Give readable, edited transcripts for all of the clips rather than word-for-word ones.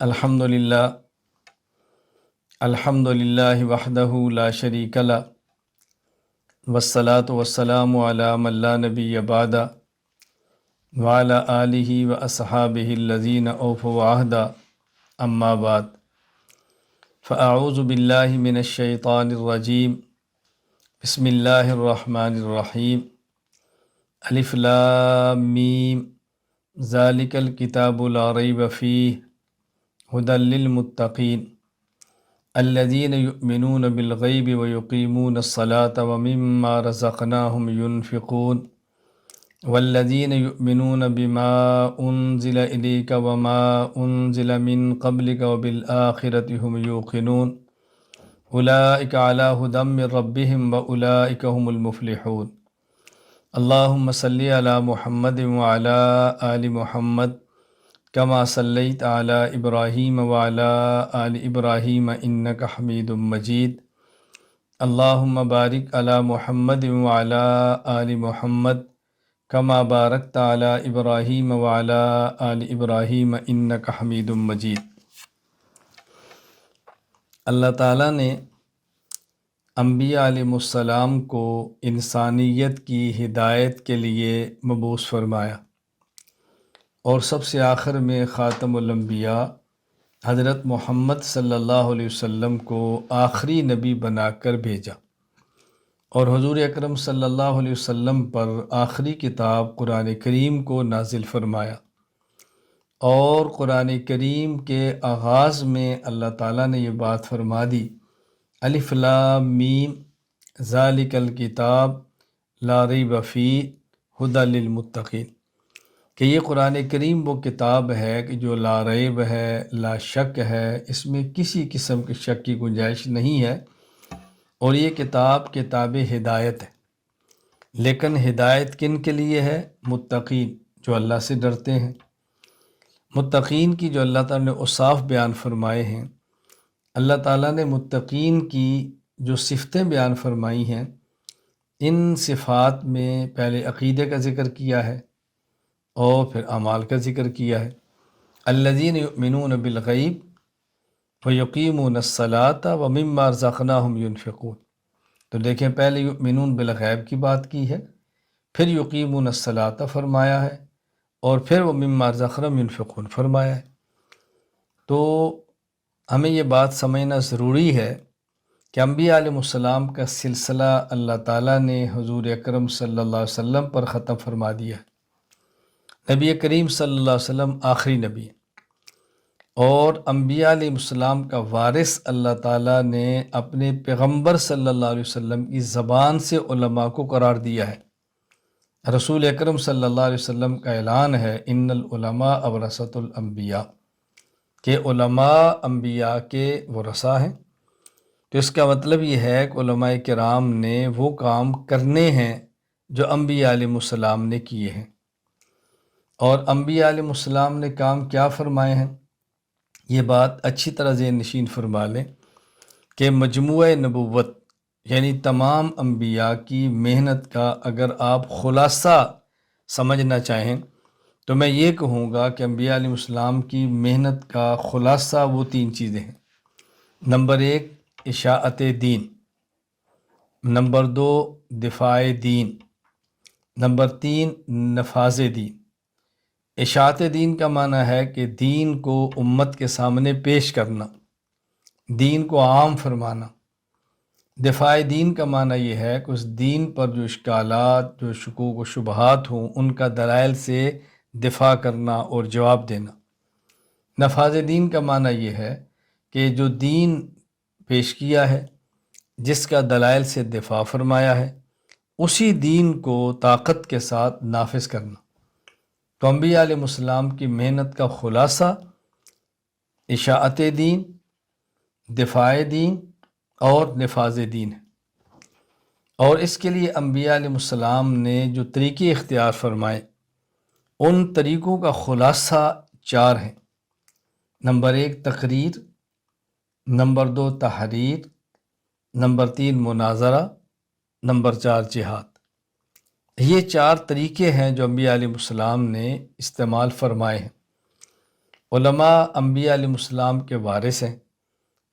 الحمد للہ وحدہ لا شریک لہ والصلاة والسلام علی من لا نبی بعدہ وعلی آلہ واصحابہ الذین اوفوا عہدہ اما بعد فاعوذ باللہ من الشیطان الرجیم بسم اللہ الرحمن الرحیم الف لام میم ذالک الکتاب لا ریب فیہ ھدی للمتقین الذین یؤمنون بالغیب ویقیمون الصلاة ومما رزقناہم ینفقون والذین یؤمنون بما انزل الیک وما انزل من قبلک وبالآخرۃ ھم یوقنون اولئک علی ھدی من ربہم واولئک ھم المفلحون اللہم صلی علی محمد وعلی آل محمد کما صلیت علی ابراہیم وعلی آل ابراہیم انک حمید مجید اللہم بارک علی محمد وعلی آل محمد کما بارکت علی ابراہیم وعلی آل ابراہیم انک حمید مجید۔ اللہ تعالیٰ نے انبیاء علیہ السلام کو انسانیت کی ہدایت کے لیے مبعوث فرمایا، اور سب سے آخر میں خاتم الانبیاء حضرت محمد صلی اللہ علیہ وسلم کو آخری نبی بنا کر بھیجا، اور حضور اکرم صلی اللہ علیہ وسلم پر آخری کتاب قرآن کریم کو نازل فرمایا۔ اور قرآن کریم کے آغاز میں اللہ تعالیٰ نے یہ بات فرما دی، الف لام میم ذالک الکتاب لا ریب فیہ ھدی للمتقین، کہ یہ قرآن کریم وہ کتاب ہے کہ جو لا ریب ہے، لا شک ہے، اس میں کسی قسم کی شک کی گنجائش نہیں ہے، اور یہ کتاب ہدایت ہے۔ لیکن ہدایت کن کے لیے ہے؟ متقین، جو اللہ سے ڈرتے ہیں۔ متقین کی جو اللہ تعالیٰ نے اوصاف بیان فرمائے ہیں، اللہ تعالیٰ نے متقین کی جو صفتیں بیان فرمائی ہیں، ان صفات میں پہلے عقیدے کا ذکر کیا ہے اور پھر اعمال کا ذکر کیا ہے۔ الذین یؤمنون بالغیب ویقیمون الصلاة ومما رزقناہم ینفقون، تو دیکھیں پہلے یؤمنون بالغیب کی بات کی ہے، پھر یقیمون الصلاة فرمایا ہے، اور پھر ومما رزقناہم ینفقون فرمایا ہے۔ تو ہمیں یہ بات سمجھنا ضروری ہے کہ انبیاء علیہ السلام کا سلسلہ اللہ تعالیٰ نے حضور اکرم صلی اللہ علیہ وسلم پر ختم فرما دیا ہے۔ نبی کریم صلی اللہ علیہ وسلم آخری نبی ہے، اور انبیاء علیہ السلام کا وارث اللہ تعالیٰ نے اپنے پیغمبر صلی اللہ علیہ وسلم کی زبان سے علماء کو قرار دیا ہے۔ رسول اکرم صلی اللہ علیہ وسلم کا اعلان ہے، ان العلماء ورثۃ الانبیاء، کہ علماء انبیاء کے ورثہ ہیں۔ تو اس کا مطلب یہ ہے کہ علماء کرام نے وہ کام کرنے ہیں جو انبیاء علیہ السلام نے کیے ہیں۔ اور انبیاء علیہ السلام نے کام کیا فرمائے ہیں، یہ بات اچھی طرح ذہن نشین فرما لیں کہ مجموعہ نبوت یعنی تمام انبیاء کی محنت کا اگر آپ خلاصہ سمجھنا چاہیں تو میں یہ کہوں گا کہ انبیاء علیہ السلام کی محنت کا خلاصہ وہ تین چیزیں ہیں۔ نمبر 1 اشاعت دین، نمبر 2 دفاع دین، نمبر 3 نفاذ دین۔ اشاعت دین کا معنی ہے کہ دین کو امت کے سامنے پیش کرنا، دین کو عام فرمانا۔ دفاع دین کا معنی یہ ہے کہ اس دین پر جو اشکالات، جو شکوک و شبہات ہوں، ان کا دلائل سے دفاع کرنا اور جواب دینا۔ نفاذ دین کا معنی یہ ہے کہ جو دین پیش کیا ہے، جس کا دلائل سے دفاع فرمایا ہے، اسی دین کو طاقت کے ساتھ نافذ کرنا۔ تو انبیاء علیہ السلام کی محنت کا خلاصہ اشاعت دین، دفاع دین اور نفاذ دین ہے۔ اور اس کے لیے انبیاء علیہ السلام نے جو طریقے اختیار فرمائے، ان طریقوں کا خلاصہ 4 ہیں۔ نمبر 1 تقریر، نمبر 2 تحریر، نمبر 3 مناظرہ، نمبر 4 جہاد۔ یہ 4 طریقے ہیں جو انبیاء علیہ السلام نے استعمال فرمائے ہیں۔ علماء انبیاء علیہ السلام کے وارث ہیں۔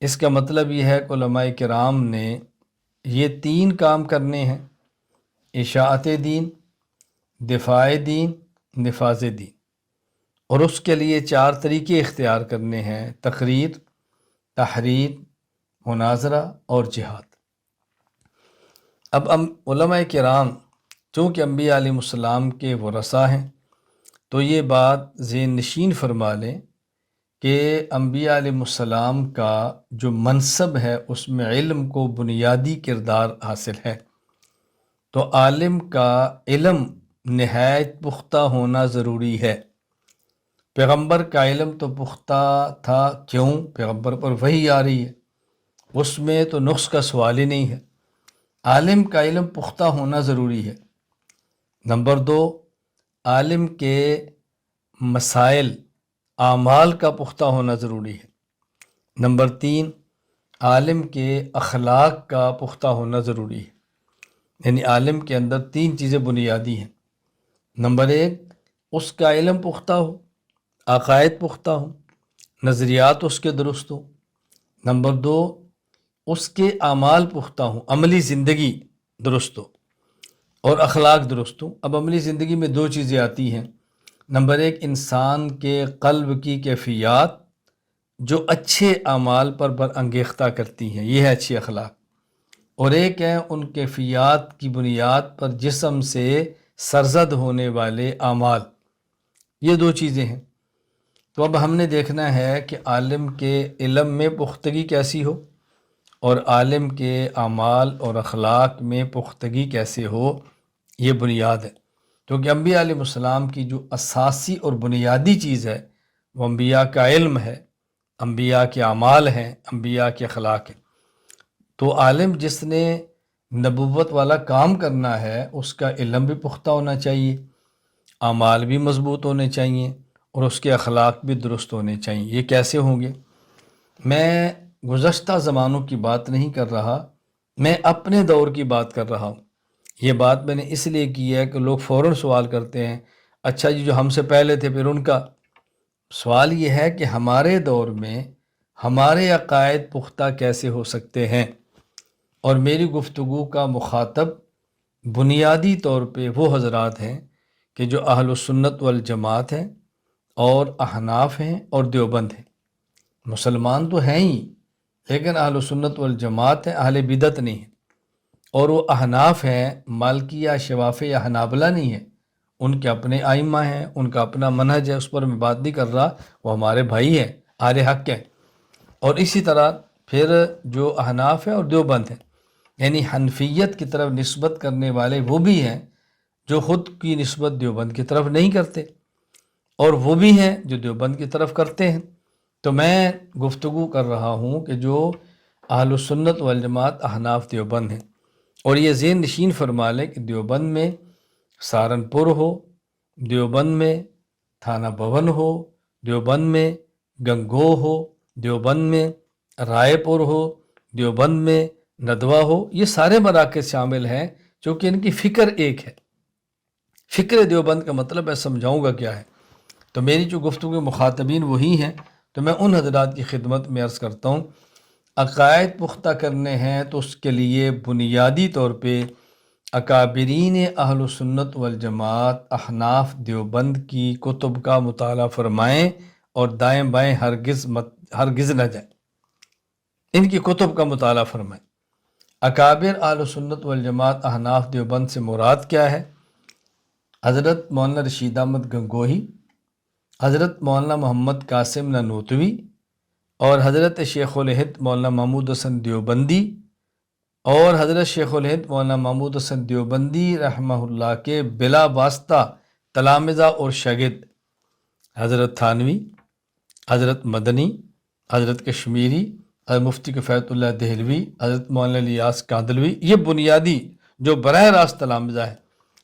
اس کا مطلب یہ ہے کہ علماء کرام نے یہ 3 کام کرنے ہیں: اشاعت دین، دفاع دین، نفاذ دین، اور اس کے لیے 4 طریقے اختیار کرنے ہیں: تقریر، تحریر، مناظرہ اور جہاد۔ اب علماء کرام چونکہ انبیاء علیہ السلام کے ورثاء ہیں تو یہ بات ذہن نشین فرما لیں کہ انبیاء علیہ السلام کا جو منصب ہے اس میں علم کو بنیادی کردار حاصل ہے، تو عالم کا علم نہایت پختہ ہونا ضروری ہے۔ پیغمبر کا علم تو پختہ تھا، کیوں؟ پیغمبر پر وحی آ رہی ہے، اس میں تو نقص کا سوال ہی نہیں ہے۔ عالم کا علم پختہ ہونا ضروری ہے۔ نمبر 2، عالم کے مسائل، اعمال کا پختہ ہونا ضروری ہے۔ نمبر 3، عالم کے اخلاق کا پختہ ہونا ضروری ہے۔ یعنی عالم کے اندر 3 چیزیں بنیادی ہیں۔ نمبر 1، اس کا علم پختہ ہو، عقائد پختہ ہوں، نظریات اس کے درست ہوں۔ نمبر 2، اس کے اعمال پختہ ہوں، عملی زندگی درست ہو اور اخلاق درست ہوں۔ اب عملی زندگی میں 2 چیزیں آتی ہیں۔ نمبر 1، انسان کے قلب کی کیفیات جو اچھے اعمال پر برانگیختہ کرتی ہیں، یہ ہے اچھی اخلاق، اور ایک ہے ان کیفیات کی بنیاد پر جسم سے سرزد ہونے والے اعمال۔ یہ 2 چیزیں ہیں۔ تو اب ہم نے دیکھنا ہے کہ عالم کے علم میں پختگی کیسی ہو اور عالم کے اعمال اور اخلاق میں پختگی کیسے ہو، یہ بنیاد ہے۔ کیونکہ انبیاء علیہ السلام کی جو اساسی اور بنیادی چیز ہے وہ انبیاء کا علم ہے، انبیاء کے اعمال ہیں، انبیاء کے اخلاق ہیں۔ تو عالم جس نے نبوت والا کام کرنا ہے اس کا علم بھی پختہ ہونا چاہیے، اعمال بھی مضبوط ہونے چاہیے اور اس کے اخلاق بھی درست ہونے چاہیے۔ یہ کیسے ہوں گے؟ میں گزشتہ زمانوں کی بات نہیں کر رہا، میں اپنے دور کی بات کر رہا ہوں۔ یہ بات میں نے اس لیے کی ہے کہ لوگ فوراً سوال کرتے ہیں، اچھا جی جو ہم سے پہلے تھے پھر ان کا؟ سوال یہ ہے کہ ہمارے دور میں ہمارے عقائد پختہ کیسے ہو سکتے ہیں؟ اور میری گفتگو کا مخاطب بنیادی طور پہ وہ حضرات ہیں کہ جو اہل السنت والجماعت ہیں اور احناف ہیں اور دیوبند ہیں۔ مسلمان تو ہیں ہی لیکن اہل السنت والجماعت ہیں، اہل بدعت نہیں ہیں۔ اور وہ احناف ہیں، مالکیہ، شوافیہ یا حنابلہ نہیں ہیں، ان کے اپنے ائمہ ہیں، ان کا اپنا منہج ہے، اس پر میں بات نہیں کر رہا، وہ ہمارے بھائی ہیں، اہل حق ہیں۔ اور اسی طرح پھر جو احناف ہیں اور دیوبند ہیں، یعنی حنفیت کی طرف نسبت کرنے والے وہ بھی ہیں جو خود کی نسبت دیوبند کی طرف نہیں کرتے، اور وہ بھی ہیں جو دیوبند کی طرف کرتے ہیں۔ تو میں گفتگو کر رہا ہوں کہ جو اہل السنت والجماعت احناف دیوبند ہیں، اور یہ ذہن نشین فرما لیں کہ دیوبند میں سہارنپور ہو، دیوبند میں تھانہ بھون ہو، دیوبند میں گنگو ہو، دیوبند میں رائے پور ہو، دیوبند میں ندوہ ہو، یہ سارے مراکز شامل ہیں چونکہ ان کی فکر ایک ہے۔ فکر دیوبند کا مطلب میں سمجھاؤں گا کیا ہے۔ تو میری جو گفتگو مخاطبین وہی ہیں، تو میں ان حضرات کی خدمت میں عرض کرتا ہوں، عقائد پختہ کرنے ہیں تو اس کے لیے بنیادی طور پہ اکابرین اہل سنت والجماعت احناف دیوبند کی کتب کا مطالعہ فرمائیں اور دائیں بائیں ہرگز نہ جائیں، ان کی کتب کا مطالعہ فرمائیں۔ اکابر اہل سنت والجماعت احناف دیوبند سے مراد کیا ہے؟ حضرت مولانا رشید احمد گنگوہی، حضرت مولانا محمد قاسم نانوتوی اور حضرت شیخ الہند مولانا محمود حسن دیوبندی اور حضرت شیخ الہند مولانا محمود حسن دیوبندی رحمہ اللہ کے بلا واسطہ تلامذہ اور شاگرد حضرت تھانوی، حضرت مدنی، حضرت کشمیری، حضرت مفتی کفایت اللہ دہلوی، حضرت مولانا الیاس کاندلوی، یہ بنیادی جو براہ راست تلامذہ ہیں،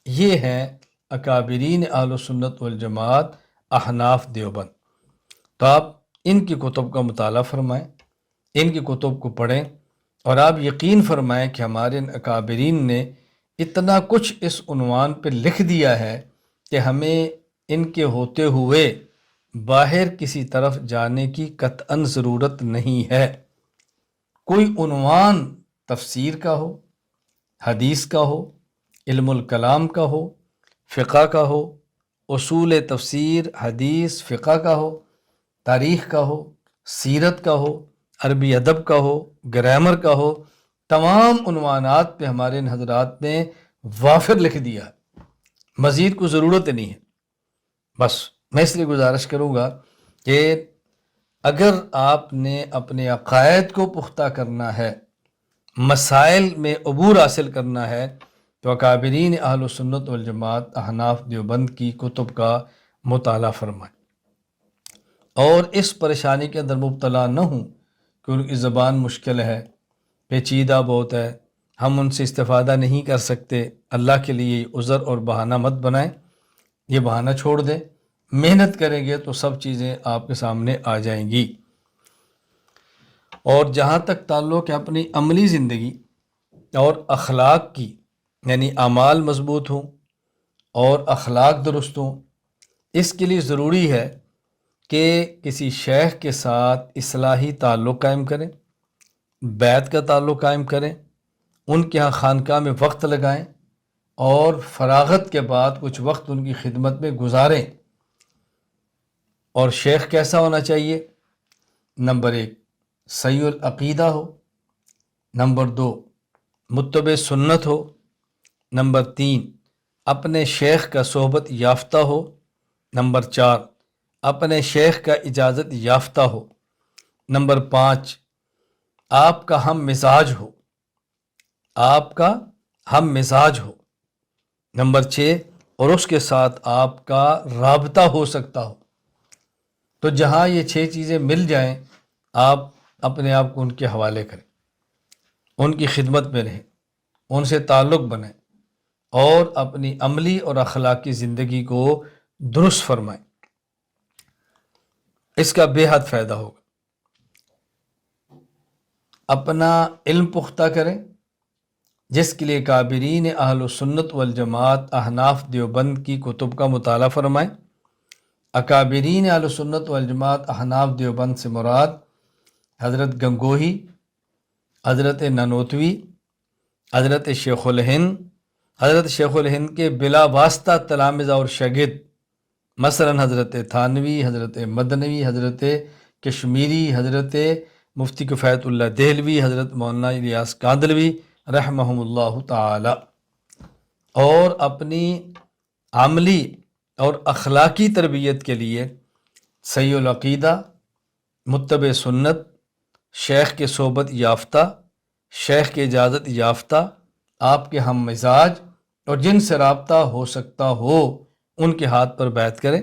یہ ہیں اکابرین اہل سنت والجماعت احناف دیوبند۔ تو آپ ان کی کتب کا مطالعہ فرمائیں، ان کی کتب کو پڑھیں، اور آپ یقین فرمائیں کہ ہمارے اکابرین نے اتنا کچھ اس عنوان پہ لکھ دیا ہے کہ ہمیں ان کے ہوتے ہوئے باہر کسی طرف جانے کی قطعاً ضرورت نہیں ہے۔ کوئی عنوان تفسیر کا ہو، حدیث کا ہو، علم الکلام کا ہو، فقہ کا ہو، اصول تفسیر حدیث فقہ کا ہو، تاریخ کا ہو، سیرت کا ہو، عربی ادب کا ہو، گرامر کا ہو، تمام عنوانات پہ ہمارے ان حضرات نے وافر لکھ دیا ہے، مزید کو ضرورت نہیں ہے۔ بس میں اس لیے گزارش کروں گا کہ اگر آپ نے اپنے عقائد کو پختہ کرنا ہے، مسائل میں عبور حاصل کرنا ہے، تو اکابرین اہل سنت والجماعت احناف دیوبند کی کتب کا مطالعہ فرمائیں، اور اس پریشانی کے اندر مبتلا نہ ہوں کہ ان کی زبان مشکل ہے، پیچیدہ بہت ہے، ہم ان سے استفادہ نہیں کر سکتے۔ اللہ کے لیے عذر اور بہانہ مت بنائیں، یہ بہانہ چھوڑ دیں، محنت کریں گے تو سب چیزیں آپ کے سامنے آ جائیں گی۔ اور جہاں تک تعلق ہے اپنی عملی زندگی اور اخلاق کی، یعنی اعمال مضبوط ہوں اور اخلاق درست ہوں، اس کے لیے ضروری ہے کہ کسی شیخ کے ساتھ اصلاحی تعلق قائم کریں، بیعت کا تعلق قائم کریں، ان کے ہاں خانقاہ میں وقت لگائیں، اور فراغت کے بعد کچھ وقت ان کی خدمت میں گزاریں۔ اور شیخ کیسا ہونا چاہیے؟ نمبر 1 صحیح العقیدہ ہو، نمبر 2 متبع سنت ہو، نمبر 3 اپنے شیخ کا صحبت یافتہ ہو، نمبر 4 اپنے شیخ کا اجازت یافتہ ہو، نمبر 5 آپ کا ہم مزاج ہو، آپ کا ہم مزاج ہو، نمبر 6 اور اس کے ساتھ آپ کا رابطہ ہو سکتا ہو۔ تو جہاں یہ 6 چیزیں مل جائیں، آپ اپنے آپ کو ان کے حوالے کریں، ان کی خدمت میں رہیں، ان سے تعلق بنائیں، اور اپنی عملی اور اخلاقی زندگی کو درست فرمائیں۔ اس کا بے حد فائدہ ہوگا۔ اپنا علم پختہ کریں، جس کے لیے کابرین اہل سنت والجماعت احناف دیوبند کی کتب کا مطالعہ فرمائیں۔ اکابرین اہل سنت والجماعت احناف دیوبند سے مراد حضرت گنگوہی، حضرت نانوتوی، حضرت شیخ الہند، حضرت شیخ الہند کے بلا واسطہ تلامذہ اور شاگرد، مثلا حضرت تھانوی، حضرت مدنوی، حضرت کشمیری، حضرت مفتی کفایت اللہ دہلوی، حضرت مولانا الیاس کاندلوی رحمہم اللہ تعالی، اور اپنی عملی اور اخلاقی تربیت کے لیے صحیح العقیدہ، متبع سنت، شیخ کے صحبت یافتہ، شیخ کے اجازت یافتہ، آپ کے ہم مزاج اور جن سے رابطہ ہو سکتا ہو ان کے ہاتھ پر بیعت کریں،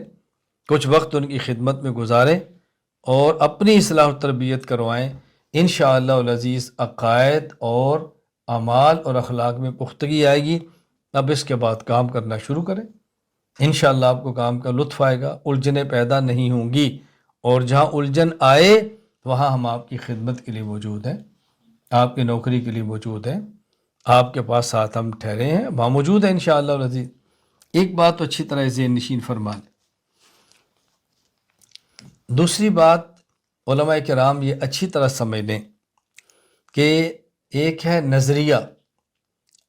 کچھ وقت ان کی خدمت میں گزاریں، اور اپنی اصلاح و تربیت کروائیں۔ انشاءاللہ العزیز عقائد اور اعمال اور اخلاق میں پختگی آئے گی۔ اب اس کے بعد کام کرنا شروع کریں، انشاءاللہ آپ کو کام کا لطف آئے گا، الجھنیں پیدا نہیں ہوں گی، اور جہاں الجھن آئے وہاں ہم آپ کی خدمت کے لیے موجود ہیں، آپ کی نوکری کے لیے موجود ہیں، آپ کے پاس ساتھ ہم ٹھہرے ہیں، وہاں موجود ہیں انشاءاللہ العزیز۔ ایک بات تو اچھی طرح ذہن نشین فرما لیں۔ دوسری بات، علماء کرام یہ اچھی طرح سمجھ لیں کہ ایک ہے نظریہ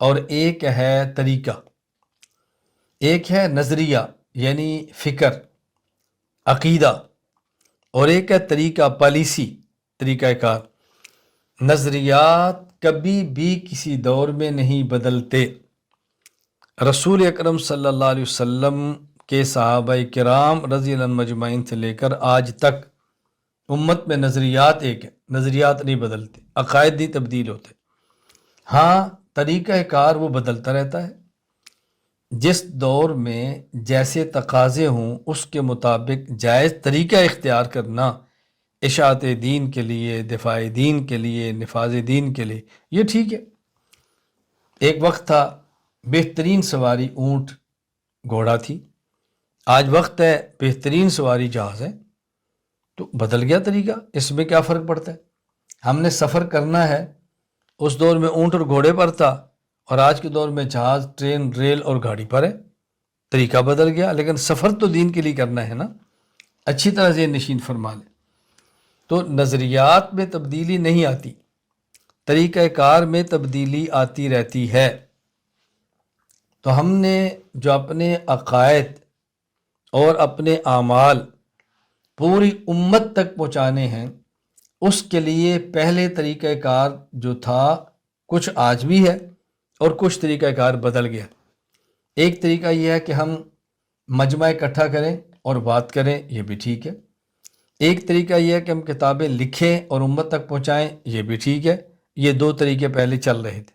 اور ایک ہے طریقہ۔ ایک ہے نظریہ یعنی فکر، عقیدہ، اور ایک ہے طریقہ، پالیسی، طریقہ کار۔ نظریات کبھی بھی کسی دور میں نہیں بدلتے۔ رسول اکرم صلی اللہ علیہ وسلم کے صحابہ کرام رضی اللہ عنہم مجمعین سے لے کر آج تک امت میں نظریات ایک ہے، نظریات نہیں بدلتے، عقائد نہیں تبدیل ہوتے۔ ہاں طریقہ کار وہ بدلتا رہتا ہے، جس دور میں جیسے تقاضے ہوں اس کے مطابق جائز طریقہ اختیار کرنا، اشاعت دین کے لیے، دفاع دین کے لیے، نفاذ دین کے لیے، یہ ٹھیک ہے۔ ایک وقت تھا بہترین سواری اونٹ گھوڑا تھی، آج وقت ہے بہترین سواری جہاز ہے، تو بدل گیا طریقہ۔ اس میں کیا فرق پڑتا ہے؟ ہم نے سفر کرنا ہے، اس دور میں اونٹ اور گھوڑے پر تھا، اور آج کے دور میں جہاز، ٹرین، ریل اور گاڑی پر ہے، طریقہ بدل گیا، لیکن سفر تو دین کے لیے کرنا ہے نا۔ اچھی طرح ذہن نشین فرما لیں۔ تو نظریات میں تبدیلی نہیں آتی، طریقہ کار میں تبدیلی آتی رہتی ہے۔ تو ہم نے جو اپنے عقائد اور اپنے اعمال پوری امت تک پہنچانے ہیں، اس کے لیے پہلے طریقہ کار جو تھا کچھ آج بھی ہے اور کچھ طریقہ کار بدل گیا۔ ایک طریقہ یہ ہے کہ ہم مجمع اکٹھا کریں اور بات کریں، یہ بھی ٹھیک ہے۔ ایک طریقہ یہ ہے کہ ہم کتابیں لکھیں اور امت تک پہنچائیں، یہ بھی ٹھیک ہے۔ یہ دو طریقے پہلے چل رہے تھے۔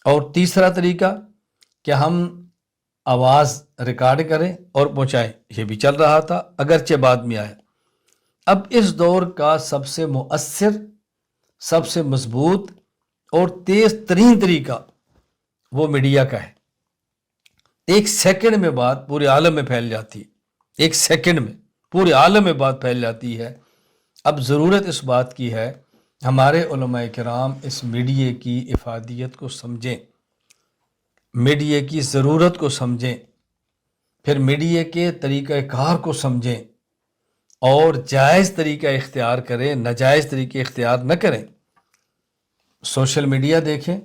اور تیسرا طریقہ کہ ہم آواز ریکارڈ کریں اور پہنچائیں، یہ بھی چل رہا تھا، اگرچہ بعد میں آیا۔ اب اس دور کا سب سے مؤثر، سب سے مضبوط اور تیز ترین طریقہ وہ میڈیا کا ہے۔ ایک سیکنڈ میں بات پورے عالم میں پھیل جاتی ہے، ایک سیکنڈ میں پورے عالم میں بات پھیل جاتی ہے۔ اب ضرورت اس بات کی ہے ہمارے علماء کرام اس میڈیا کی افادیت کو سمجھیں، میڈیا کی ضرورت کو سمجھیں، پھر میڈیا کے طریقہ کار کو سمجھیں اور جائز طریقہ اختیار کریں، ناجائز طریقے اختیار نہ کریں۔ سوشل میڈیا دیکھیں،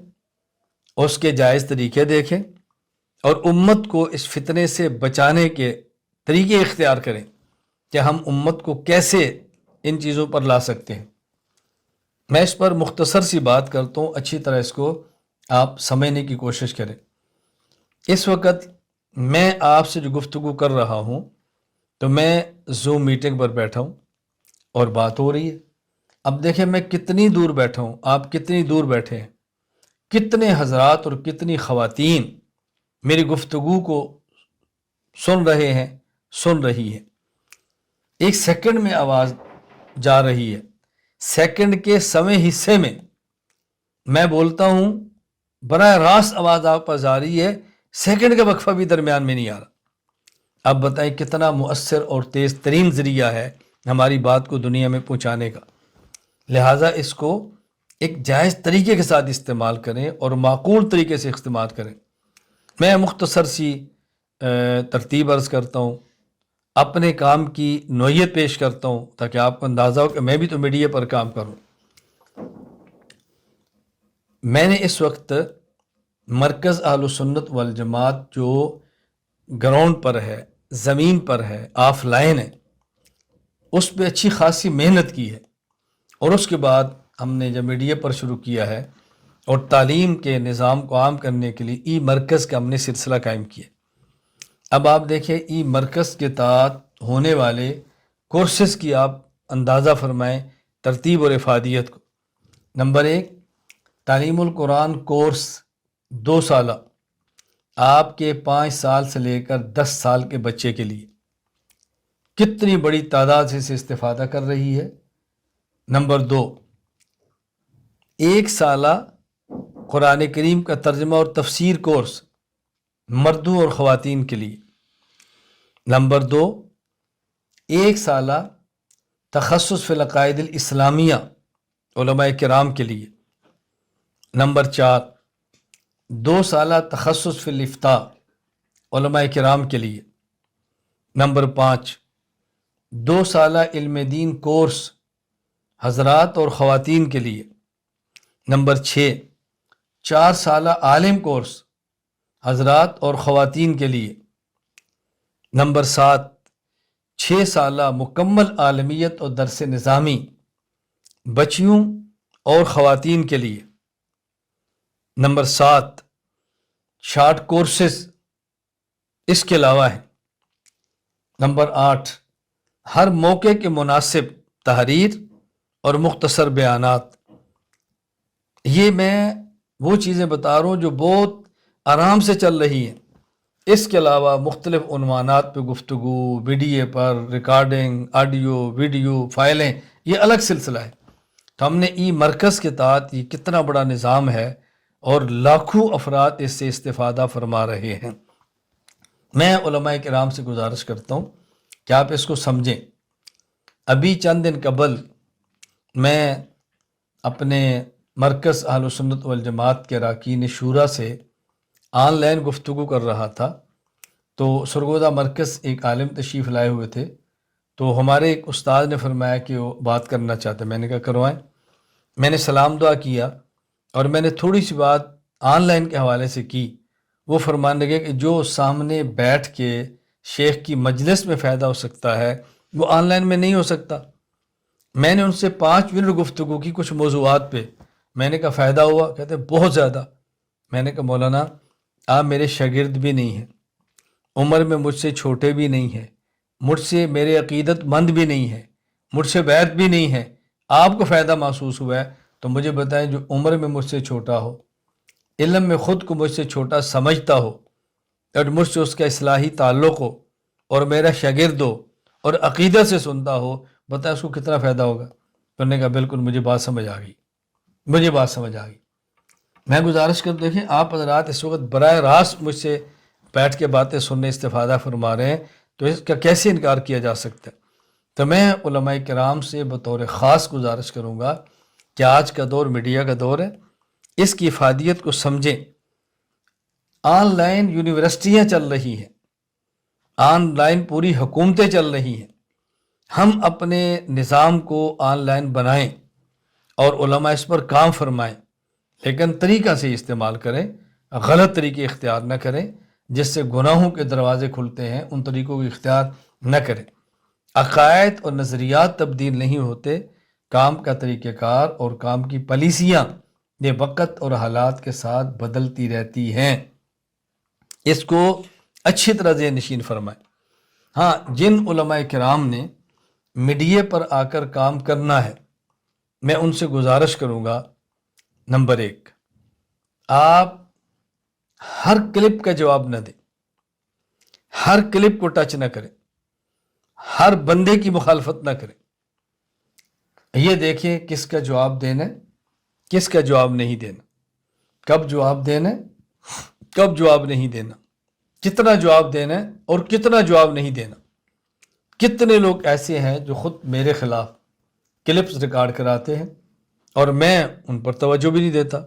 اس کے جائز طریقے دیکھیں اور امت کو اس فتنے سے بچانے کے طریقے اختیار کریں کہ ہم امت کو کیسے ان چیزوں پر لا سکتے ہیں۔ میں اس پر مختصر سی بات کرتا ہوں، اچھی طرح اس کو آپ سمجھنے کی کوشش کریں۔ اس وقت میں آپ سے جو گفتگو کر رہا ہوں تو میں زوم میٹنگ پر بیٹھا ہوں اور بات ہو رہی ہے۔ اب دیکھیں میں کتنی دور بیٹھا ہوں، آپ کتنی دور بیٹھے ہیں، کتنے حضرات اور کتنی خواتین میری گفتگو کو سن رہے ہیں، سن رہی ہیں۔ ایک سیکنڈ میں آواز جا رہی ہے، سیکنڈ کے سویں حصے میں میں بولتا ہوں، براہ راست آواز آپ پر جا رہی ہے، سیکنڈ کا وقفہ بھی درمیان میں نہیں آ رہا۔ اب بتائیں کتنا مؤثر اور تیز ترین ذریعہ ہے ہماری بات کو دنیا میں پہنچانے کا۔ لہٰذا اس کو ایک جائز طریقے کے ساتھ استعمال کریں اور معقول طریقے سے استعمال کریں۔ میں مختصر سی ترتیب عرض کرتا ہوں، اپنے کام کی نوعیت پیش کرتا ہوں تاکہ آپ کو اندازہ ہو کہ میں بھی تو میڈیا پر کام کروں۔ میں نے اس وقت مرکز اہل سنت والجماعت جو گراؤنڈ پر ہے، زمین پر ہے، آف لائن ہے، اس پہ اچھی خاصی محنت کی ہے۔ اور اس کے بعد ہم نے جب میڈیا پر شروع کیا ہے اور تعلیم کے نظام کو عام کرنے کے لیے ای مرکز کا ہم نے سلسلہ قائم کیا۔ اب آپ دیکھیں ای مرکز کے تحت ہونے والے کورسز کی آپ اندازہ فرمائیں ترتیب اور افادیت کو۔ نمبر 1، تعلیم القرآن کورس 2 سالہ، آپ کے 5 سال سے لے کر 10 سال کے بچے کے لیے، کتنی بڑی تعداد سے اسے استفادہ کر رہی ہے۔ نمبر 2، 1 سالہ قرآن کریم کا ترجمہ اور تفسیر کورس مردوں اور خواتین کے لیے۔ نمبر 2، 1 سالہ تخصص فی العقائد الاسلامیہ علماء کرام کے لیے۔ نمبر 4، 2 سالہ تخصص فی الافتاء علماء کرام کے لیے۔ نمبر 5، 2 سالہ علم دین کورس حضرات اور خواتین کے لیے۔ نمبر 6، 4 سالہ عالم کورس حضرات اور خواتین کے لیے۔ نمبر 7، 6 سالہ مکمل عالمیت اور درس نظامی بچیوں اور خواتین کے لیے۔ نمبر 7، شارٹ کورسز اس کے علاوہ ہیں۔ نمبر 8، ہر موقع کے مناسب تحریر اور مختصر بیانات۔ یہ میں وہ چیزیں بتا رہا ہوں جو بہت آرام سے چل رہی ہیں۔ اس کے علاوہ مختلف عنوانات پہ گفتگو، ویڈیو پر ریکارڈنگ، آڈیو، ویڈیو، فائلیں، یہ الگ سلسلہ ہے۔ تو ہم نے ای مرکز کے تحت یہ کتنا بڑا نظام ہے اور لاکھوں افراد اس سے استفادہ فرما رہے ہیں۔ میں علماء کرام سے گزارش کرتا ہوں کہ آپ اس کو سمجھیں۔ ابھی چند دن قبل میں اپنے مرکز اہل سنت والجماعت کے اراکین شورا سے آن لائن گفتگو کر رہا تھا، تو سرگودا مرکز ایک عالم تشریف لائے ہوئے تھے، تو ہمارے ایک استاد نے فرمایا کہ وہ بات کرنا چاہتے ہیں. میں نے کہا کروائیں. میں نے سلام دعا کیا اور میں نے تھوڑی سی بات آن لائن کے حوالے سے کی. وہ فرمانے لگے کہ جو سامنے بیٹھ کے شیخ کی مجلس میں فائدہ ہو سکتا ہے وہ آن لائن میں نہیں ہو سکتا. میں نے ان سے 5 منٹ گفتگو کی کچھ موضوعات پہ. میں نے کہا فائدہ ہوا؟ کہتے بہت زیادہ. میں نے کہا مولانا آپ میرے شاگرد بھی نہیں ہیں، عمر میں مجھ سے چھوٹے بھی نہیں ہیں، مجھ سے میرے عقیدت مند بھی نہیں ہیں، مجھ سے بیعت بھی نہیں ہے، آپ کو فائدہ محسوس ہوا ہے تو مجھے بتائیں. جو عمر میں مجھ سے چھوٹا ہو، علم میں خود کو مجھ سے چھوٹا سمجھتا ہو اور مجھ سے اس کا اصلاحی تعلق ہو اور میرا شاگرد ہو اور عقیدت سے سنتا ہو، بتائیں اس کو کتنا فائدہ ہوگا. تو انہوں نے کہا بالکل مجھے بات سمجھ آ گئی، مجھے بات سمجھ آ گئی. میں گزارش کر دیکھیں آپ حضرات اس وقت براہ راست مجھ سے بیٹھ کے باتیں سننے استفادہ فرما رہے ہیں تو اس کا کیسے انکار کیا جا سکتا ہے. تو میں علماء کرام سے بطور خاص گزارش کروں گا کہ آج کا دور میڈیا کا دور ہے، اس کی افادیت کو سمجھیں. آن لائن یونیورسٹیاں چل رہی ہیں، آن لائن پوری حکومتیں چل رہی ہیں. ہم اپنے نظام کو آن لائن بنائیں اور علماء اس پر کام فرمائیں، لیکن طریقہ سے استعمال کریں، غلط طریقے اختیار نہ کریں جس سے گناہوں کے دروازے کھلتے ہیں. ان طریقوں کو اختیار نہ کریں. عقائد اور نظریات تبدیل نہیں ہوتے، کام کا طریقہ کار اور کام کی پالیسیاں یہ وقت اور حالات کے ساتھ بدلتی رہتی ہیں. اس کو اچھی طرح ذہن نشین فرمائیں. ہاں، جن علماء کرام نے میڈیا پر آ کر کام کرنا ہے میں ان سے گزارش کروں گا، نمبر 1 آپ ہر کلپ کا جواب نہ دیں، ہر کلپ کو ٹچ نہ کریں، ہر بندے کی مخالفت نہ کریں. یہ دیکھیں کس کا جواب دینا ہے، کس کا جواب نہیں دینا، کب جواب دینا ہے، کب جواب نہیں دینا، کتنا جواب دینا ہے اور کتنا جواب نہیں دینا. کتنے لوگ ایسے ہیں جو خود میرے خلاف کلپس ریکارڈ کراتے ہیں اور میں ان پر توجہ بھی نہیں دیتا،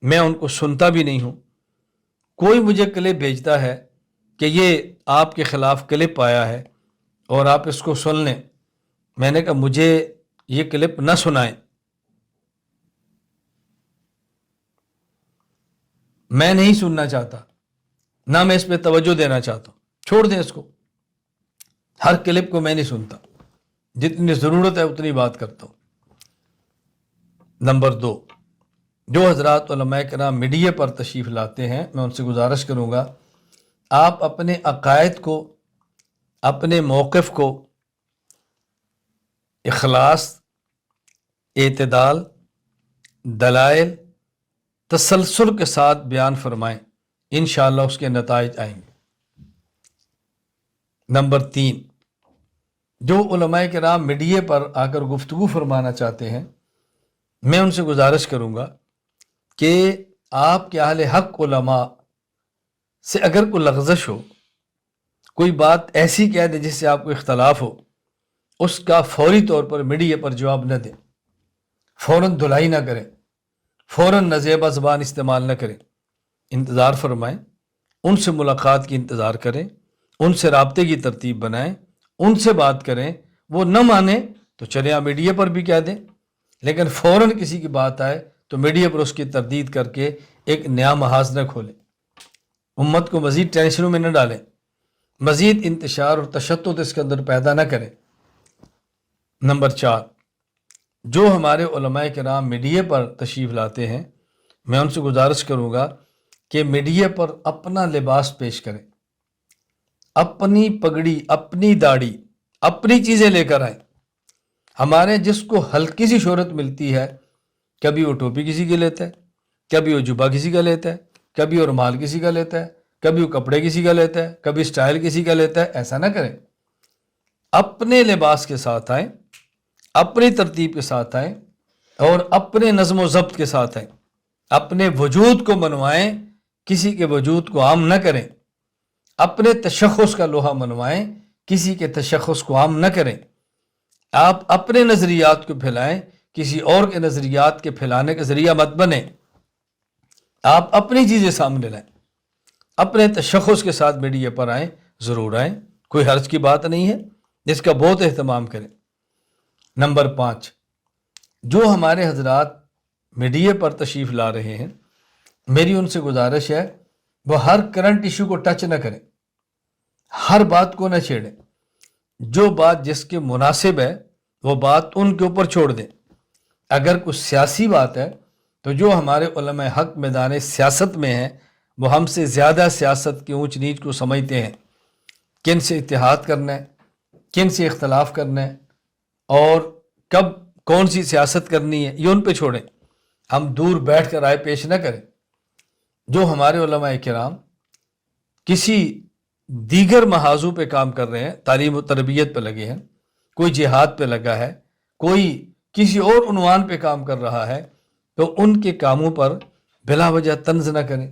میں ان کو سنتا بھی نہیں ہوں. کوئی مجھے کلپ بھیجتا ہے کہ یہ آپ کے خلاف کلپ آیا ہے اور آپ اس کو سن لیں. میں نے کہا مجھے یہ کلپ نہ سنائیں، میں نہیں سننا چاہتا، نہ میں اس پہ توجہ دینا چاہتا ہوں. چھوڑ دیں اس کو. ہر کلپ کو میں نہیں سنتا، جتنی ضرورت ہے اتنی بات کرتا ہوں. نمبر 2 جو حضرات علماء کرام میڈیا پر تشریف لاتے ہیں میں ان سے گزارش کروں گا آپ اپنے عقائد کو، اپنے موقف کو اخلاص، اعتدال، دلائل، تسلسل کے ساتھ بیان فرمائیں، انشاءاللہ اس کے نتائج آئیں گے. نمبر 3 جو علماء کرام میڈیا پر آ کر گفتگو فرمانا چاہتے ہیں میں ان سے گزارش کروں گا کہ آپ کے اہل حق علماء سے اگر کوئی لغزش ہو، کوئی بات ایسی کہہ دے جس سے آپ کو اختلاف ہو، اس کا فوری طور پر میڈیا پر جواب نہ دیں، فوراً دھلائی نہ کریں، فوراً نزیبہ زبان استعمال نہ کریں. انتظار فرمائیں، ان سے ملاقات کی انتظار کریں، ان سے رابطے کی ترتیب بنائیں، ان سے بات کریں. وہ نہ مانیں تو چلے آپ میڈیا پر بھی کہہ دیں، لیکن فوراً کسی کی بات آئے تو میڈیا پر اس کی تردید کر کے ایک نیا محاذ نہ کھولیں، امت کو مزید ٹینشنوں میں نہ ڈالیں، مزید انتشار اور تشتت اس کے اندر پیدا نہ کریں. نمبر 4 جو ہمارے علماء کرام میڈیا پر تشریف لاتے ہیں میں ان سے گزارش کروں گا کہ میڈیا پر اپنا لباس پیش کریں، اپنی پگڑی، اپنی داڑھی، اپنی چیزیں لے کر آئیں. ہمارے جس کو ہلکی سی شہرت ملتی ہے، کبھی وہ ٹوپی کسی کی لیتا ہے، کبھی وہ جبہ کسی کا لیتا ہے، کبھی وہ رومال کسی کا لیتا ہے، کبھی وہ کپڑے کسی کا لیتا ہے، کبھی سٹائل کسی کا لیتا ہے. ایسا نہ کریں، اپنے لباس کے ساتھ آئیں، اپنی ترتیب کے ساتھ آئیں اور اپنے نظم و ضبط کے ساتھ آئیں. اپنے وجود کو منوائیں، کسی کے وجود کو عام نہ کریں. اپنے تشخص کا لوہا منوائیں، کسی کے تشخص کو عام نہ کریں. آپ اپنے نظریات کو پھیلائیں، کسی اور کے نظریات کے پھیلانے کا ذریعہ مت بنیں. آپ اپنی چیزیں سامنے لائیں، اپنے تشخص کے ساتھ میڈیا پر آئیں، ضرور آئیں، کوئی حرج کی بات نہیں ہے. جس کا بہت اہتمام کریں۔ نمبر 5، جو ہمارے حضرات میڈیا پر تشریف لا رہے ہیں، میری ان سے گزارش ہے وہ ہر کرنٹ ایشو کو ٹچ نہ کریں، ہر بات کو نہ چھیڑیں، جو بات جس کے مناسب ہے وہ بات ان کے اوپر چھوڑ دیں۔ اگر کچھ سیاسی بات ہے تو جو ہمارے علماء حق میدان سیاست میں ہیں وہ ہم سے زیادہ سیاست کی اونچ نیچ کو سمجھتے ہیں، کن سے اتحاد کرنا ہے، کن سے اختلاف کرنا ہے، اور کب کون سی سیاست کرنی ہے، یہ ان پہ چھوڑیں۔ ہم دور بیٹھ کر رائے پیش نہ کریں۔ جو ہمارے علماء کرام کسی دیگر محاذوں پہ کام کر رہے ہیں، تعلیم و تربیت پہ لگے ہیں، کوئی جہاد پہ لگا ہے، کوئی کسی اور عنوان پہ کام کر رہا ہے، تو ان کے کاموں پر بلا وجہ طنز نہ کریں،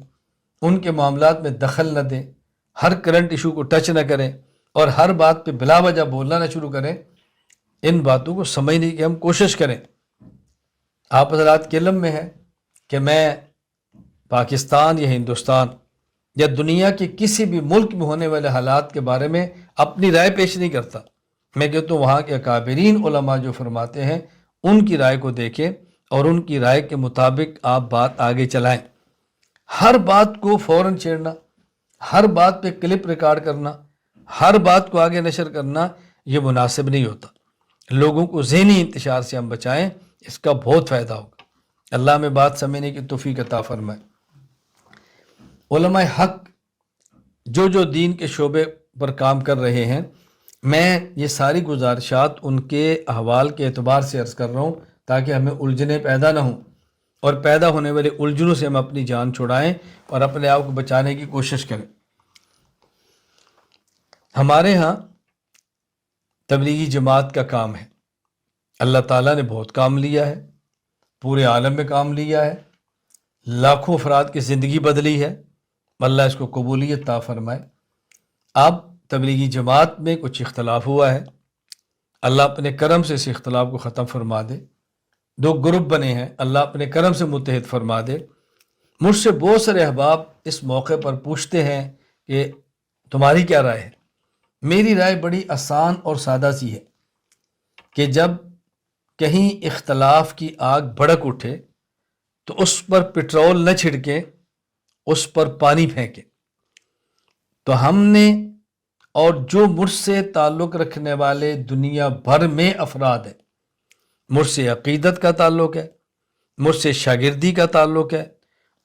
ان کے معاملات میں دخل نہ دیں، ہر کرنٹ ایشو کو ٹچ نہ کریں، اور ہر بات پہ بلا وجہ بولنا نہ شروع کریں۔ ان باتوں کو سمجھنے کی ہم کوشش کریں۔ آپ حضرات کے علم میں ہے کہ میں پاکستان یا ہندوستان یا دنیا کے کسی بھی ملک میں ہونے والے حالات کے بارے میں اپنی رائے پیش نہیں کرتا۔ میں کہتا ہوں وہاں کے اکابرین علماء جو فرماتے ہیں ان کی رائے کو دیکھیں اور ان کی رائے کے مطابق آپ بات آگے چلائیں۔ ہر بات کو فوراً چھیڑنا، ہر بات پہ کلپ ریکارڈ کرنا، ہر بات کو آگے نشر کرنا، یہ مناسب نہیں ہوتا۔ لوگوں کو ذہنی انتشار سے ہم بچائیں، اس کا بہت فائدہ ہوگا۔ اللہ میں بات سمجھنے کی توفیق عطا فرمائے۔ علماء حق جو دین کے شعبے پر کام کر رہے ہیں، میں یہ ساری گزارشات ان کے احوال کے اعتبار سے عرض کر رہا ہوں تاکہ ہمیں الجھنیں پیدا نہ ہوں، اور پیدا ہونے والے الجھنوں سے ہم اپنی جان چھڑائیں اور اپنے آپ کو بچانے کی کوشش کریں۔ ہمارے ہاں تبلیغی جماعت کا کام ہے، اللہ تعالیٰ نے بہت کام لیا ہے، پورے عالم میں کام لیا ہے، لاکھوں افراد کی زندگی بدلی ہے، اللہ اس کو قبولیت عطا فرمائے۔ اب تبلیغی جماعت میں کچھ اختلاف ہوا ہے، اللہ اپنے کرم سے اس اختلاف کو ختم فرما دے۔ دو گروپ بنے ہیں، اللہ اپنے کرم سے متحد فرما دے۔ مجھ سے بہت سارے احباب اس موقع پر پوچھتے ہیں کہ تمہاری کیا رائے ہے؟ میری رائے بڑی آسان اور سادہ سی ہے کہ جب کہیں اختلاف کی آگ بھڑک اٹھے تو اس پر پٹرول نہ چھڑکیں، اس پر پانی پھینکیں۔ تو ہم نے اور جو مجھ سے تعلق رکھنے والے دنیا بھر میں افراد ہیں، مجھ سے عقیدت کا تعلق ہے، مجھ سے شاگردی کا تعلق ہے،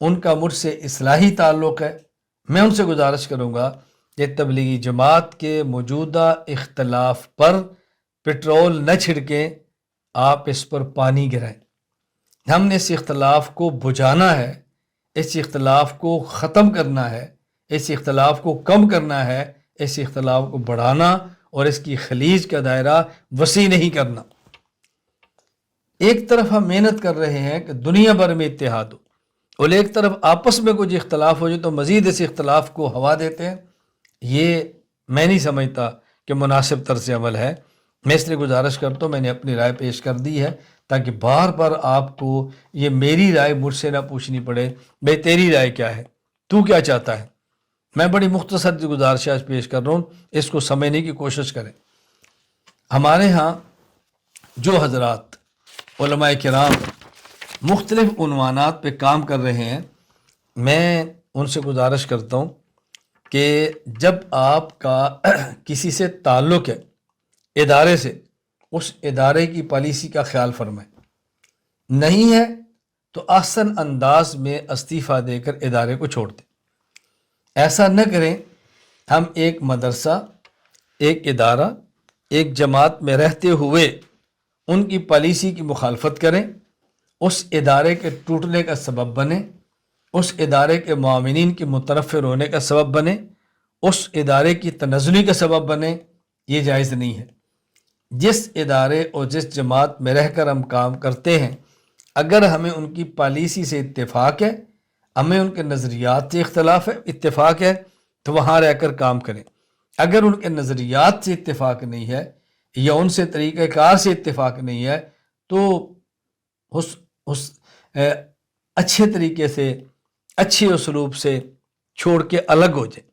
ان کا مجھ سے اصلاحی تعلق ہے، میں ان سے گزارش کروں گا کہ تبلیغی جماعت کے موجودہ اختلاف پر پٹرول نہ چھڑکیں، آپ اس پر پانی گرائیں۔ ہم نے اس اختلاف کو بجھانا ہے، اس اختلاف کو ختم کرنا ہے، اس اختلاف کو کم کرنا ہے، اس اختلاف کو بڑھانا اور اس کی خلیج کا دائرہ وسیع نہیں کرنا۔ ایک طرف ہم محنت کر رہے ہیں کہ دنیا بھر میں اتحاد ہو، اور ایک طرف آپس میں کچھ اختلاف ہو جائے تو مزید اس اختلاف کو ہوا دیتے ہیں۔ یہ میں نہیں سمجھتا کہ مناسب طرز عمل ہے۔ میں اس لیے گزارش کرتا ہوں، میں نے اپنی رائے پیش کر دی ہے تاکہ بار بار آپ کو یہ میری رائے مجھ سے نہ پوچھنی پڑے، بھئی تیری رائے کیا ہے، تو کیا چاہتا ہے۔ میں بڑی مختصر گزارشات پیش کر رہا ہوں، اس کو سمجھنے کی کوشش کریں۔ ہمارے ہاں جو حضرات علماء کرام مختلف عنوانات پہ کام کر رہے ہیں، میں ان سے گزارش کرتا ہوں کہ جب آپ کا کسی سے تعلق ہے ادارے سے، اس ادارے کی پالیسی کا خیال فرمائیں، نہیں ہے تو احسن انداز میں استعفیٰ دے کر ادارے کو چھوڑ دیں۔ ایسا نہ کریں ہم ایک مدرسہ، ایک ادارہ، ایک جماعت میں رہتے ہوئے ان کی پالیسی کی مخالفت کریں، اس ادارے کے ٹوٹنے کا سبب بنے، اس ادارے کے معاونین کے متنفر ہونے کا سبب بنے، اس ادارے کی تنزلی کا سبب بنے، یہ جائز نہیں ہے۔ جس ادارے اور جس جماعت میں رہ کر ہم کام کرتے ہیں، اگر ہمیں ان کی پالیسی سے اتفاق ہے، ہمیں ان کے نظریات سے اختلاف ہے، اتفاق ہے، تو وہاں رہ کر کام کریں۔ اگر ان کے نظریات سے اتفاق نہیں ہے یا ان سے طریقہ کار سے اتفاق نہیں ہے تو اچھے طریقے سے، اچھے اسلوب سے چھوڑ کے الگ ہو جائیں۔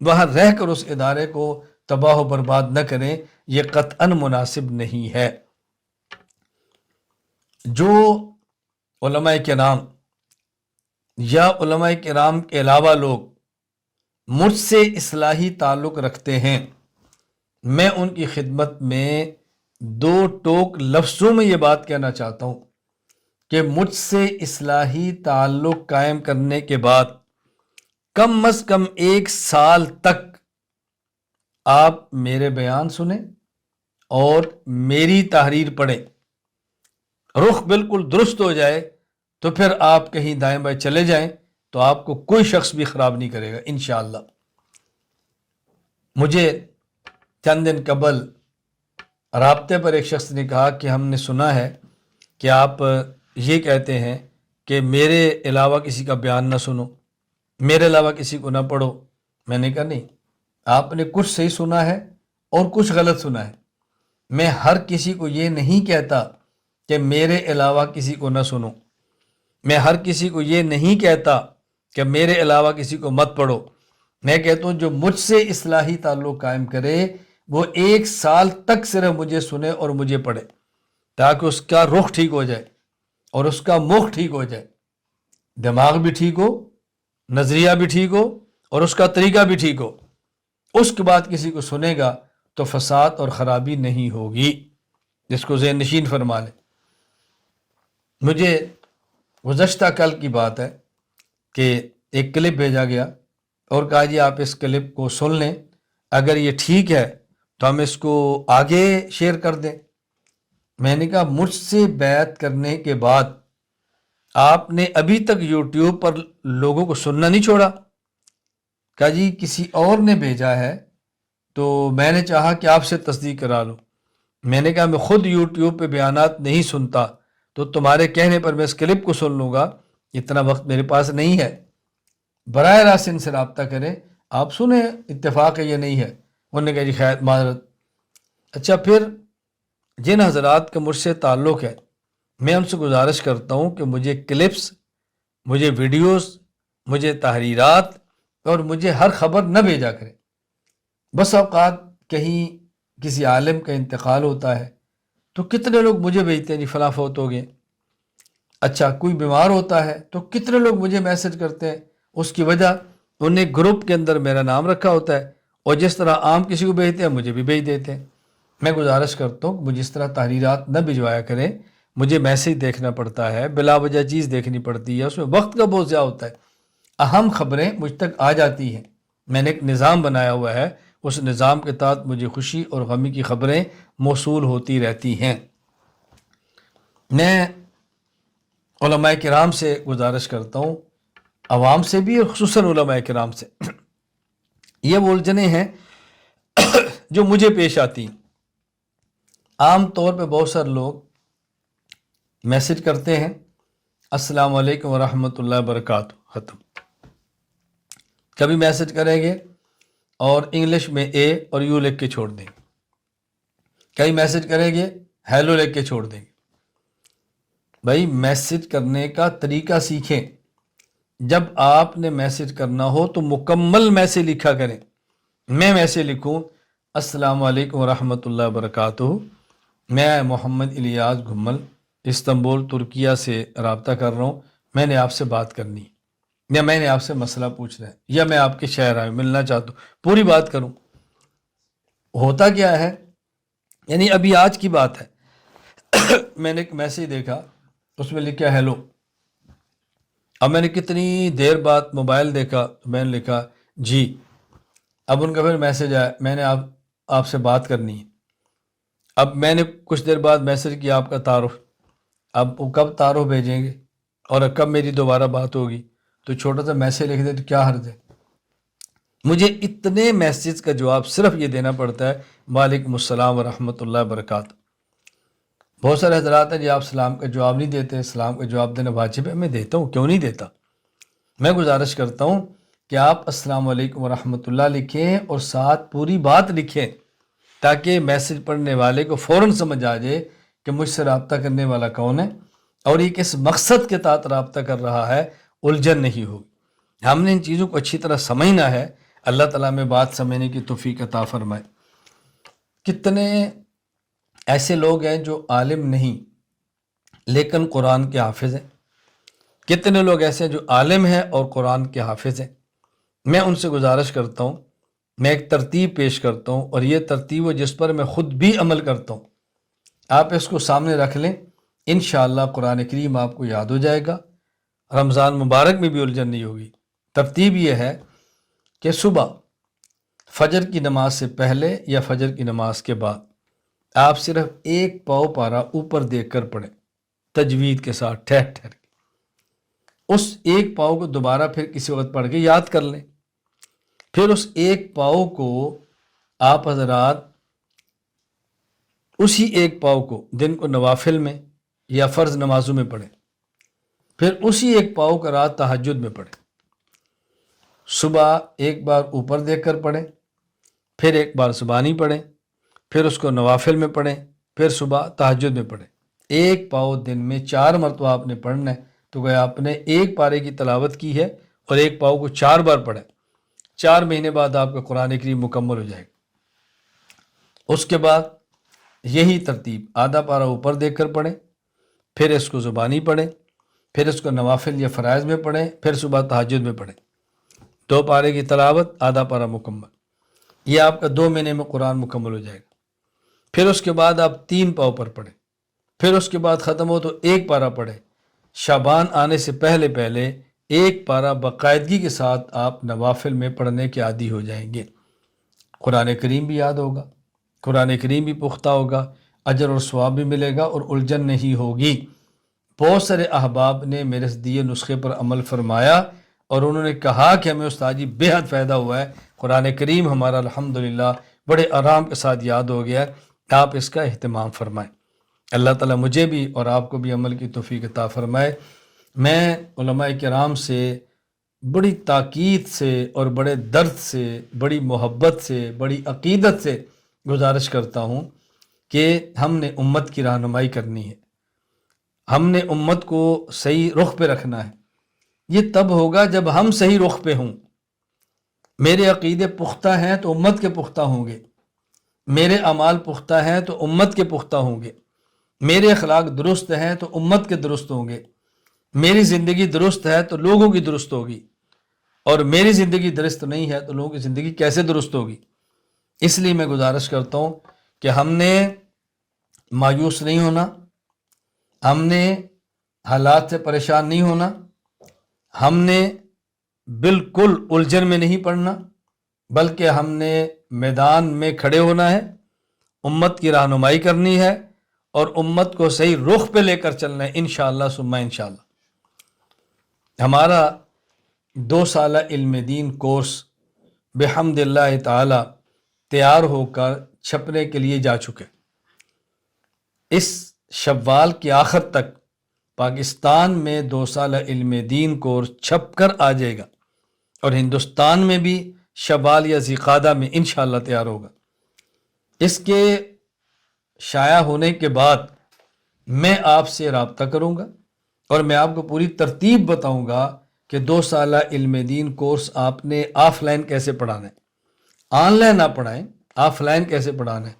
وہاں رہ کر اس ادارے کو تباہ و برباد نہ کریں، یہ قطعاً مناسب نہیں ہے۔ جو علماء کرام یا علماء کرام کے علاوہ لوگ مجھ سے اصلاحی تعلق رکھتے ہیں، میں ان کی خدمت میں دو ٹوک لفظوں میں یہ بات کہنا چاہتا ہوں کہ مجھ سے اصلاحی تعلق قائم کرنے کے بعد کم از کم 1 سال تک آپ میرے بیان سنیں اور میری تحریر پڑھیں، رخ بالکل درست ہو جائے تو پھر آپ کہیں دائیں بائیں چلے جائیں تو آپ کو کوئی شخص بھی خراب نہیں کرے گا انشاءاللہ۔ مجھے چند دن قبل رابطے پر ایک شخص نے کہا کہ ہم نے سنا ہے کہ آپ یہ کہتے ہیں کہ میرے علاوہ کسی کا بیان نہ سنو، میرے علاوہ کسی کو نہ پڑھو۔ میں نے کہا نہیں، آپ نے کچھ صحیح سنا ہے اور کچھ غلط سنا ہے۔ میں ہر کسی کو یہ نہیں کہتا کہ میرے علاوہ کسی کو نہ سنو، میں ہر کسی کو یہ نہیں کہتا کہ میرے علاوہ کسی کو مت پڑھو۔ میں کہتا ہوں جو مجھ سے اصلاحی تعلق قائم کرے وہ 1 سال تک صرف مجھے سنے اور مجھے پڑھے، تاکہ اس کا رخ ٹھیک ہو جائے اور اس کا مخ ٹھیک ہو جائے، دماغ بھی ٹھیک ہو، نظریہ بھی ٹھیک ہو اور اس کا طریقہ بھی ٹھیک ہو۔ اس کے بعد کسی کو سنے گا تو فساد اور خرابی نہیں ہوگی، جس کو ذہن نشین فرما لیں۔ مجھے گزشتہ کل کی بات ہے کہ ایک کلپ بھیجا گیا اور کہا جی آپ اس کلپ کو سن لیں، اگر یہ ٹھیک ہے تو ہم اس کو آگے شیئر کر دیں۔ میں نے کہا مجھ سے بیعت کرنے کے بعد آپ نے ابھی تک یوٹیوب پر لوگوں کو سننا نہیں چھوڑا؟ کہا جی کسی اور نے بھیجا ہے تو میں نے چاہا کہ آپ سے تصدیق کرا لوں۔ میں نے کہا میں خود یوٹیوب پہ بیانات نہیں سنتا تو تمہارے کہنے پر میں اس کلپ کو سن لوں گا، اتنا وقت میرے پاس نہیں ہے۔ براہ راست ان سے رابطہ کریں، آپ سنیں اتفاق ہے یا نہیں ہے۔ انہوں نے کہا جی خیر معذرت۔ اچھا، پھر جن حضرات کا مجھ سے تعلق ہے میں ان سے گزارش کرتا ہوں کہ مجھے کلپس، مجھے ویڈیوز، مجھے تحریرات اور مجھے ہر خبر نہ بھیجا کریں۔ بس اوقات کہیں کسی عالم کا انتقال ہوتا ہے تو کتنے لوگ مجھے بھیجتے ہیں جی فلاں فوت ہو گئے۔ اچھا، کوئی بیمار ہوتا ہے تو کتنے لوگ مجھے میسج کرتے ہیں، اس کی وجہ انہوں نے گروپ کے اندر میرا نام رکھا ہوتا ہے اور جس طرح عام کسی کو بھیجتے ہیں مجھے بھی بھیج دیتے ہیں۔ میں گزارش کرتا ہوں مجھے اس طرح تحریرات نہ بھجوایا کریں، مجھے میسج دیکھنا پڑتا ہے، بلا وجہ چیز دیکھنی پڑتی ہے، اس میں وقت کا بہت ضیاع ہوتا ہے۔ اہم خبریں مجھ تک آ جاتی ہیں، میں نے ایک نظام بنایا ہوا ہے، اس نظام کے تحت مجھے خوشی اور غمی کی خبریں موصول ہوتی رہتی ہیں۔ میں علماء کرام سے گزارش کرتا ہوں، عوام سے بھی اور خصوصاً علماء کرام سے، یہ وہ الجھنیں ہیں جو مجھے پیش آتی ہیں۔ عام طور پہ بہت سارے لوگ میسج کرتے ہیں السلام علیکم ورحمۃ اللہ وبرکاتہ، ختم۔ کبھی میسج کریں گے اور انگلش میں اے اور یو لکھ کے چھوڑ دیں گے، کئی میسج کریں گے ہیلو لکھ کے چھوڑ دیں گے۔ بھائی میسج کرنے کا طریقہ سیکھیں، جب آپ نے میسج کرنا ہو تو مکمل میسج لکھا کریں۔ میں میسج لکھوں السلام علیکم ورحمۃ اللہ وبرکاتہ، میں محمد الیاس گھمل استنبول ترکیہ سے رابطہ کر رہا ہوں، میں نے آپ سے بات کرنی ہے یا میں نے آپ سے مسئلہ پوچھنا ہے یا میں آپ کے شہر آیا ملنا چاہتا ہوں، پوری بات کروں۔ ہوتا کیا ہے، یعنی ابھی آج کی بات ہے، میں نے ایک میسج دیکھا اس میں لکھا ہیلو۔ اب میں نے کتنی دیر بعد موبائل دیکھا تو میں نے لکھا جی۔ اب ان کا پھر میسج آیا میں نے آپ سے بات کرنی ہے۔ اب میں نے کچھ دیر بعد میسج کیا آپ کا تعارف، اب وہ کب تعارف بھیجیں گے اور کب میری دوبارہ بات ہوگی، تو چھوٹا سا میسج لکھ دے تو کیا حرج ہے۔ مجھے اتنے میسیج کا جواب صرف یہ دینا پڑتا ہے وعلیکم السلام ورحمۃ اللہ وبرکاتہ۔ بہت سارے حضرات ہیں جی آپ سلام کا جواب نہیں دیتے، سلام کا جواب دینا واجب ہے، میں دیتا ہوں، کیوں نہیں دیتا۔ میں گزارش کرتا ہوں کہ آپ السلام علیکم ورحمۃ اللہ لکھیں اور ساتھ پوری بات لکھیں تاکہ میسج پڑھنے والے کو فوراً سمجھ آ جائے کہ مجھ سے رابطہ کرنے والا کون ہے اور یہ کس مقصد کے تحت رابطہ کر رہا ہے، الجھن نہیں ہوگی۔ ہم نے ان چیزوں کو اچھی طرح سمجھنا ہے، اللہ تعالیٰ میں بات سمجھنے کی توفیق عطا فرمائے۔ کتنے ایسے لوگ ہیں جو عالم نہیں لیکن قرآن کے حافظ ہیں، کتنے لوگ ایسے ہیں جو عالم ہیں اور قرآن کے حافظ ہیں۔ میں ان سے گزارش کرتا ہوں، میں ایک ترتیب پیش کرتا ہوں، اور یہ ترتیب ہے جس پر میں خود بھی عمل کرتا ہوں، آپ اس کو سامنے رکھ لیں، انشاءاللہ قرآن کریم آپ کو یاد ہو جائے گا، رمضان مبارک میں بھی الجھن نہیں ہوگی۔ ترتیب یہ ہے کہ صبح فجر کی نماز سے پہلے یا فجر کی نماز کے بعد آپ صرف ایک پاؤ پارا اوپر دیکھ کر پڑھیں، تجوید کے ساتھ ٹھہر ٹھہر کے۔ اس ایک پاؤ کو دوبارہ پھر کسی وقت پڑھ کے یاد کر لیں، پھر اس ایک پاؤ کو آپ حضرات اسی ایک پاؤ کو دن کو نوافل میں یا فرض نمازوں میں پڑھیں، پھر اسی ایک پاؤ کا رات تہجد میں پڑھیں۔ صبح ایک بار اوپر دیکھ کر پڑھیں، پھر ایک بار زبانی پڑھیں، پھر اس کو نوافل میں پڑھیں، پھر صبح تہجد میں پڑھیں۔ ایک پاؤ دن میں 4 مرتبہ آپ نے پڑھنا ہے، تو گویا آپ نے ایک پارے کی تلاوت کی ہے اور ایک پاؤ کو 4 بار پڑھیں۔ 4 مہینے بعد آپ کا قرآن کریم مکمل ہو جائے گا۔ اس کے بعد یہی ترتیب، آدھا پارہ اوپر دیکھ کر پڑھیں، پھر اس کو زبانی پڑھیں، پھر اس کو نوافل یا فرائض میں پڑھیں، پھر صبح تہجد میں پڑھیں۔ 2 پارے کی تلاوت، آدھا پارہ مکمل، یہ آپ کا 2 مہینے میں قرآن مکمل ہو جائے گا۔ پھر اس کے بعد آپ 3 پاؤ پر پڑھیں، پھر اس کے بعد ختم ہو تو ایک پارہ پڑھیں۔ شعبان آنے سے پہلے پہلے ایک پارہ باقاعدگی کے ساتھ آپ نوافل میں پڑھنے کے عادی ہو جائیں گے۔ قرآن کریم بھی یاد ہوگا، قرآن کریم بھی پختہ ہوگا، اجر اور ثواب بھی ملے گا اور الجھن نہیں ہوگی۔ بہت سارے احباب نے میرے دیے نسخے پر عمل فرمایا اور انہوں نے کہا کہ ہمیں استاد جی بے حد فائدہ ہوا ہے، قرآن کریم ہمارا الحمدللہ بڑے آرام کے ساتھ یاد ہو گیا ہے، آپ اس کا اہتمام فرمائیں۔ اللہ تعالیٰ مجھے بھی اور آپ کو بھی عمل کی توفیق عطا فرمائے۔ میں علماء کرام سے بڑی تاکید سے اور بڑے درد سے، بڑی محبت سے، بڑی عقیدت سے گزارش کرتا ہوں کہ ہم نے امت کی رہنمائی کرنی ہے، ہم نے امت کو صحیح رخ پہ رکھنا ہے۔ یہ تب ہوگا جب ہم صحیح رخ پہ ہوں۔ میرے عقیدے پختہ ہیں تو امت کے پختہ ہوں گے، میرے اعمال پختہ ہیں تو امت کے پختہ ہوں گے، میرے اخلاق درست ہیں تو امت کے درست ہوں گے، میری زندگی درست ہے تو لوگوں کی درست ہوگی، اور میری زندگی درست نہیں ہے تو لوگوں کی زندگی کیسے درست ہوگی؟ اس لیے میں گزارش کرتا ہوں کہ ہم نے مایوس نہیں ہونا، ہم نے حالات سے پریشان نہیں ہونا، ہم نے بالکل الجھن میں نہیں پڑنا، بلکہ ہم نے میدان میں کھڑے ہونا ہے، امت کی رہنمائی کرنی ہے اور امت کو صحیح رخ پہ لے کر چلنا ہے، انشاءاللہ ثم انشاءاللہ۔ ہمارا 2 سالہ علم دین کورس بحمد اللہ تعالی تیار ہو کر چھپنے کے لیے جا چکے۔ اس شوال کے آخر تک پاکستان میں 2 سالہ علم دین کورس چھپ کر آ جائے گا، اور ہندوستان میں بھی شوال یا ذیقعدہ میں انشاءاللہ تیار ہوگا۔ اس کے شائع ہونے کے بعد میں آپ سے رابطہ کروں گا اور میں آپ کو پوری ترتیب بتاؤں گا کہ 2 سالہ علم دین کورس آپ نے آف لائن کیسے پڑھانا ہے، آن لائن نہ پڑھائیں، آف لائن کیسے پڑھانا ہے۔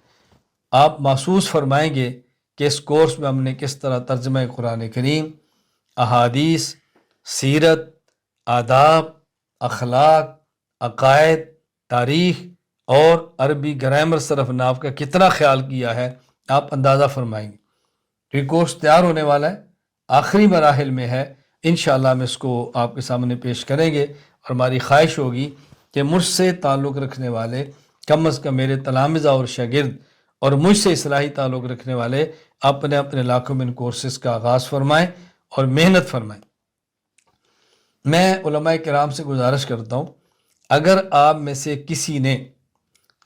آپ محسوس فرمائیں گے کہ اس کورس میں ہم نے کس طرح ترجمہ قرآن کریم، احادیث، سیرت، آداب، اخلاق، عقائد، تاریخ اور عربی گرامر صرف ناو کا کتنا خیال کیا ہے، آپ اندازہ فرمائیں گے۔ یہ کورس تیار ہونے والا ہے، آخری مراحل میں ہے، انشاءاللہ ہم اس کو آپ کے سامنے پیش کریں گے، اور ہماری خواہش ہوگی کہ مجھ سے تعلق رکھنے والے کم از کم میرے تلامذہ اور شاگرد اور مجھ سے اصلاحی تعلق رکھنے والے اپنے اپنے علاقوں میں ان کورسز کا آغاز فرمائیں اور محنت فرمائیں۔ میں علماء کرام سے گزارش کرتا ہوں، اگر آپ میں سے کسی نے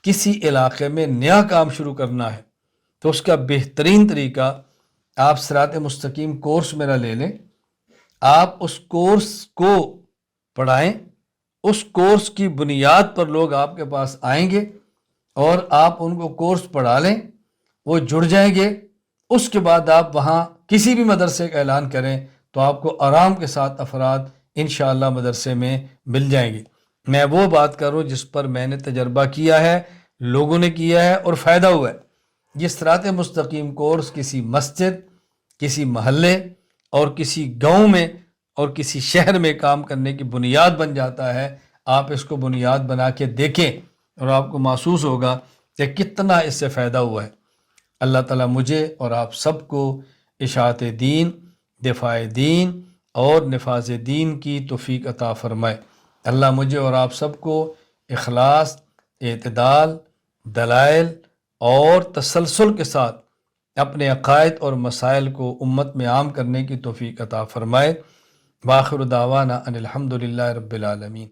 کسی علاقے میں نیا کام شروع کرنا ہے تو اس کا بہترین طریقہ آپ صراط مستقیم کورس میرا لے لیں، آپ اس کورس کو پڑھائیں، اس کورس کی بنیاد پر لوگ آپ کے پاس آئیں گے اور آپ ان کو کورس پڑھا لیں، وہ جڑ جائیں گے۔ اس کے بعد آپ وہاں کسی بھی مدرسے کا اعلان کریں تو آپ کو آرام کے ساتھ افراد انشاءاللہ مدرسے میں مل جائیں گے۔ میں وہ بات کروں جس پر میں نے تجربہ کیا ہے، لوگوں نے کیا ہے اور فائدہ ہوا ہے۔ یہ صراط مستقیم کورس کسی مسجد، کسی محلے اور کسی گاؤں میں اور کسی شہر میں کام کرنے کی بنیاد بن جاتا ہے۔ آپ اس کو بنیاد بنا کے دیکھیں اور آپ کو محسوس ہوگا کہ کتنا اس سے فائدہ ہوا ہے۔ اللہ تعالیٰ مجھے اور آپ سب کو اشاعت دین، دفاع دین اور نفاذ دین کی توفیق عطا فرمائے۔ اللہ مجھے اور آپ سب کو اخلاص، اعتدال، دلائل اور تسلسل کے ساتھ اپنے عقائد اور مسائل کو امت میں عام کرنے کی توفیق عطا فرمائے۔ وآخر دعوانا ان الحمد للہ رب العالمین۔